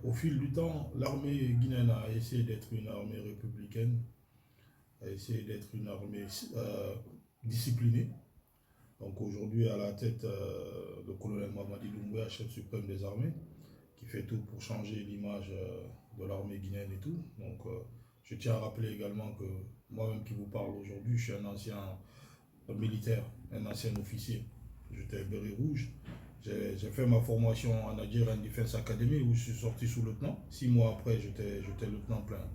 Au fil du temps, l'armée guinéenne a essayé d'être une armée républicaine, a essayé d'être une armée disciplinée. Donc aujourd'hui, à la tête, le colonel Mamadi Doumbouya, chef suprême des armées, qui fait tout pour changer l'image de l'armée guinéenne et tout. Donc je tiens à rappeler également que moi-même qui vous parle aujourd'hui, je suis un ancien militaire, un ancien officier. J'étais béret rouge. J'ai fait ma formation en Nigerian Defense Academy où je suis sorti sous lieutenant. 6 mois après, j'étais lieutenant plein.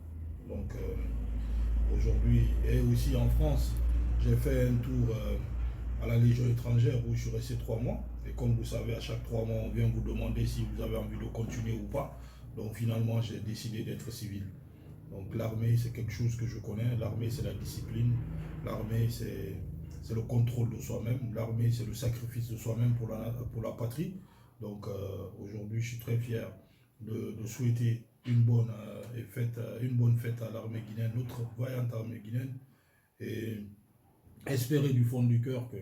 Donc aujourd'hui, et aussi en France, j'ai fait un tour à la Légion étrangère où je suis resté 3 mois. Et comme vous savez, à chaque 3 mois, on vient vous demander si vous avez envie de continuer ou pas. Donc finalement, j'ai décidé d'être civil. Donc l'armée, c'est quelque chose que je connais. L'armée, c'est la discipline. L'armée, c'est le contrôle de soi-même. L'armée, c'est le sacrifice de soi-même pour la patrie. Donc aujourd'hui, je suis très fier de souhaiter une bonne fête à l'armée guinéenne, notre vaillante armée guinéenne, et espérer du fond du cœur que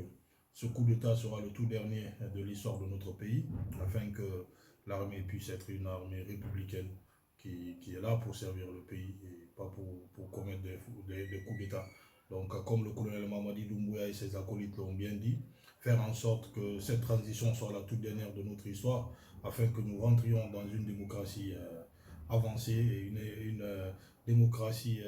ce coup d'État sera le tout dernier de l'histoire de notre pays, afin que l'armée puisse être une armée républicaine qui est là pour servir le pays et pas pour commettre des coups d'État. Donc, comme le colonel Mamadi Doumbouya et ses acolytes l'ont bien dit, faire en sorte que cette transition soit la toute dernière de notre histoire, afin que nous rentrions dans une démocratie avancée et une démocratie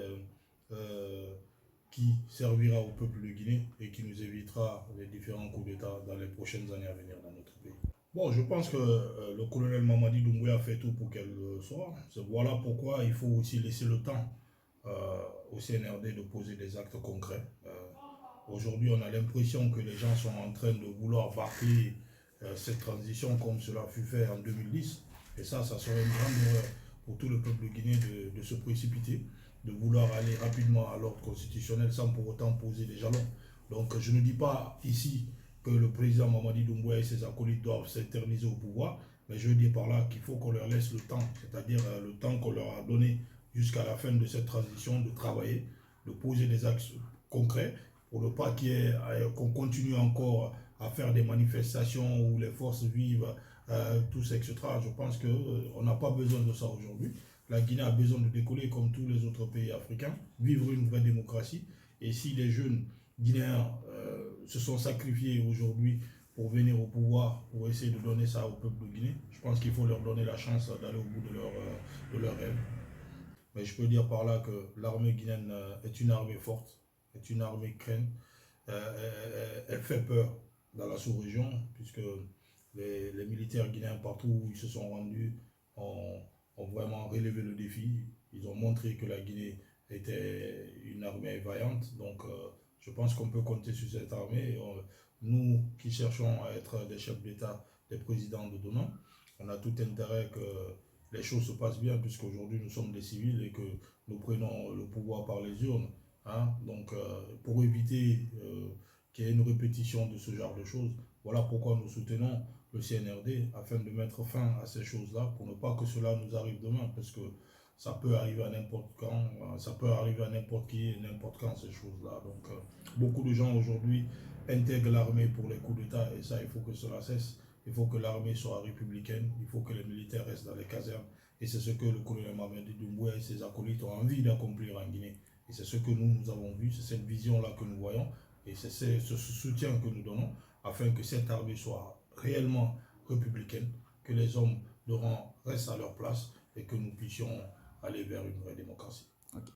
qui servira au peuple de Guinée et qui nous évitera les différents coups d'État dans les prochaines années à venir dans notre pays. Bon, je pense que le colonel Mamadi Doumbouya a fait tout pour qu'elle soit. Voilà pourquoi il faut aussi laisser le temps au CNRD de poser des actes concrets. Aujourd'hui, on a l'impression que les gens sont en train de vouloir bâcler cette transition comme cela fut fait en 2010. Et ça serait une grande erreur pour tout le peuple guinéen de se précipiter, de vouloir aller rapidement à l'ordre constitutionnel sans pour autant poser des jalons. Donc je ne dis pas ici que le président Mamadi Doumbouya et ses acolytes doivent s'éterniser au pouvoir, mais je veux dire par là qu'il faut qu'on leur laisse le temps, c'est-à-dire le temps qu'on leur a donné jusqu'à la fin de cette transition, de travailler, de poser des actes concrets, pour ne pas qu'on continue encore à faire des manifestations où les forces vivent, tous, etc. Je pense qu'on n'a pas besoin de ça aujourd'hui. La Guinée a besoin de décoller comme tous les autres pays africains, vivre une vraie démocratie. Et si les jeunes Guinéens se sont sacrifiés aujourd'hui pour venir au pouvoir, pour essayer de donner ça au peuple de Guinée, je pense qu'il faut leur donner la chance d'aller au bout de leur rêve. Mais je peux dire par là que l'armée guinéenne est une armée forte, est une armée crainte. Elle fait peur dans la sous-région, puisque les militaires guinéens, partout où ils se sont rendus, ont vraiment relevé le défi. Ils ont montré que la Guinée était une armée vaillante. Donc, je pense qu'on peut compter sur cette armée. Nous qui cherchons à être des chefs d'État, des présidents de demain, on a tout intérêt que les choses se passent bien, puisqu'aujourd'hui nous sommes des civils et que nous prenons le pouvoir par les urnes. Hein? Donc, pour éviter qu'il y ait une répétition de ce genre de choses, voilà pourquoi nous soutenons le CNRD, afin de mettre fin à ces choses-là, pour ne pas que cela nous arrive demain, parce que ça peut arriver à n'importe quand, ça peut arriver à n'importe qui et n'importe quand, ces choses-là. Donc, beaucoup de gens aujourd'hui intègrent l'armée pour les coups d'État, et ça, il faut que cela cesse. Il faut que l'armée soit républicaine, il faut que les militaires restent dans les casernes, et c'est ce que le colonel Mamadi Doumbouya et ses acolytes ont envie d'accomplir en Guinée. Et c'est ce que nous avons vu, c'est cette vision-là que nous voyons, et c'est ce soutien que nous donnons, afin que cette armée soit réellement républicaine, que les hommes de rang restent à leur place et que nous puissions aller vers une vraie démocratie.